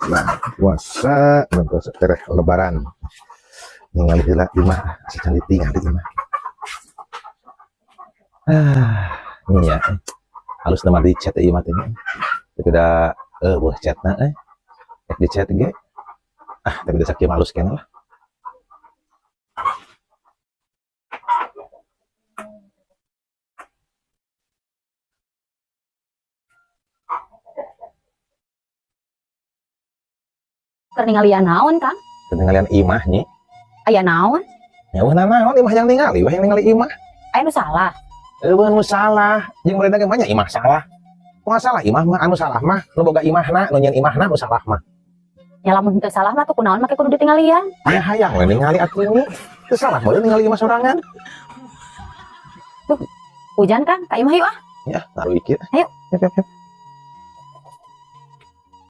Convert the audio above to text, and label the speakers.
Speaker 1: Nah, puasa dan puasa tereh lebaran. Ningali heula imah secantik tinggal imah. Iya. Halus nama di chat ieu mah teh. Udah buah chatna di chat ge. Tapi udah sakieu halus keneh lah.
Speaker 2: Keur ningalian naon, Kang?
Speaker 1: Keur ningalian imah nya.
Speaker 2: Aya naon?
Speaker 1: Ya ulah naon imah yang ningali, wah yang ningali imah.
Speaker 2: Aya nu salah.
Speaker 1: Beun salah, jeung mereka ge mah nya imah salah. Kumaha salah imah mah anu salah mah nu boga imahna, nu nyeun imahna nu salah mah.
Speaker 2: Ya lamun teu salah mah tuh kunaon make kudu ditingalian.
Speaker 1: Ya hayang we ningali atuh ini. Teu salah mah ningali imah sorangan.
Speaker 2: Tuh, hujan, Kang. Ka imah yuk ah.
Speaker 1: Ya, taruh ikit.
Speaker 2: Ayo.
Speaker 1: Yuk.